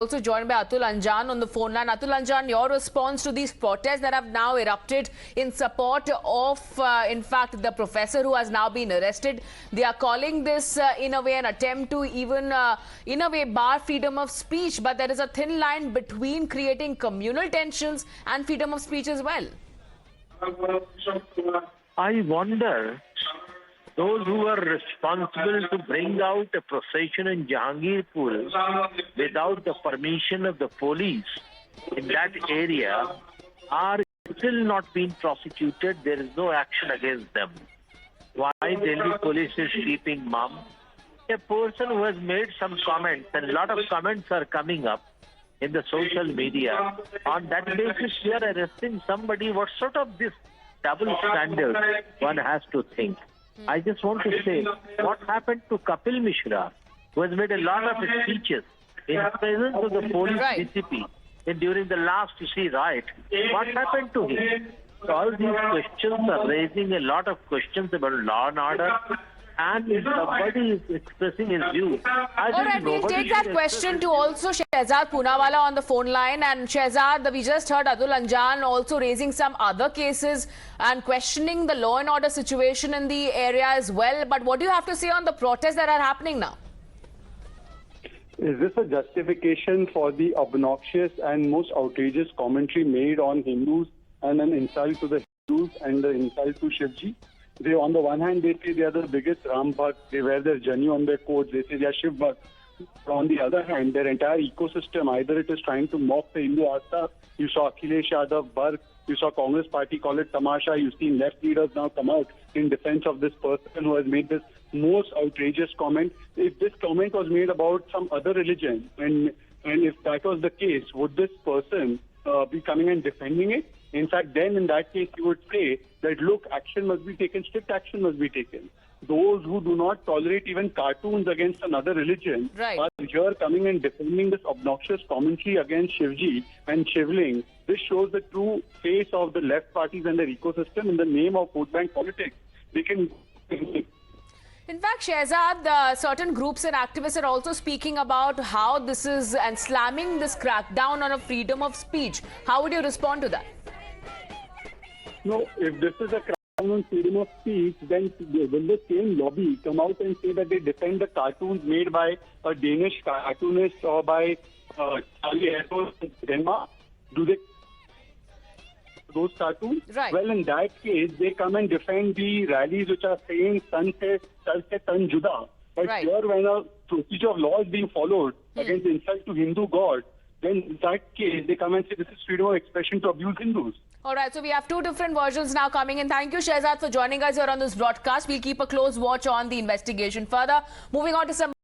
Also joined by Atul Anjan on the phone line. Atul Anjan, your response to these protests that have now erupted in support of, in fact, the professor who has now been arrested. They are calling this, in a way, an attempt to even, in a way, bar freedom of speech. But there is a thin line between creating communal tensions and freedom of speech as well. I wonder, those who are responsible to bring out a procession in Jahangirpur without the permission of the police in that area are still not being prosecuted. There is no action against them. Why Delhi police is keeping mum? A person who has made some comments, and a lot of comments are coming up in the social media. On that basis, we are arresting somebody. What sort of this double standard one has to think? I just want to say, what happened to Kapil Mishra, who has made a lot of speeches in presence of the police DCP during the last riot? What happened to him? So all these questions are raising a lot of questions about law and order. And if somebody is expressing his view, all right, we'll take that question to also Shehzad Poonawala on the phone line. And Shehzad, we just heard Atul Anjan also raising some other cases and questioning the law and order situation in the area as well. But what do you have to say on the protests that are happening now? Is this a justification for the obnoxious and most outrageous commentary made on Hindus and an insult to the Hindus and the insult to Shivji? They, on the one hand, they say they are the biggest Ram Bhakt. They wear their Jani on their coats. They say they are Shiv Bhakt. On the other hand, their entire ecosystem, either it is trying to mock the Hindu Asta. You saw Akhilesh Yadav, Bark. You saw Congress party call it Tamasha. You've seen left leaders now come out in defense of this person who has made this most outrageous comment. If this comment was made about some other religion, and if that was the case, would this person be coming and defending it? In fact, then in that case, you would say that, look, action must be taken, strict action must be taken. Those who do not tolerate even cartoons against another religion are here coming and defending this obnoxious commentary against Shivji and Shivling. This shows the true face of the left parties and their ecosystem in the name of vote bank politics. They can... In fact, Shehzad, certain groups and activists are also speaking about how this is and slamming this crackdown on a freedom of speech. How would you respond to that? No, if this is a crackdown on freedom of speech, then will the same lobby come out and say that they defend the cartoons made by a Danish cartoonist or by Charlie Hebdo in Denmark? Do they those cartoons? Right. Well, in that case, they come and defend the rallies which are saying "Tan se tan juda." But here, when a procedure of law is being followed against insult to Hindu God, then in that case, they come and say this is freedom of expression to abuse Hindus. All right, so we have two different versions now coming in. Thank you, Shehzad, for joining us here on this broadcast. We'll keep a close watch on the investigation further. Moving on to some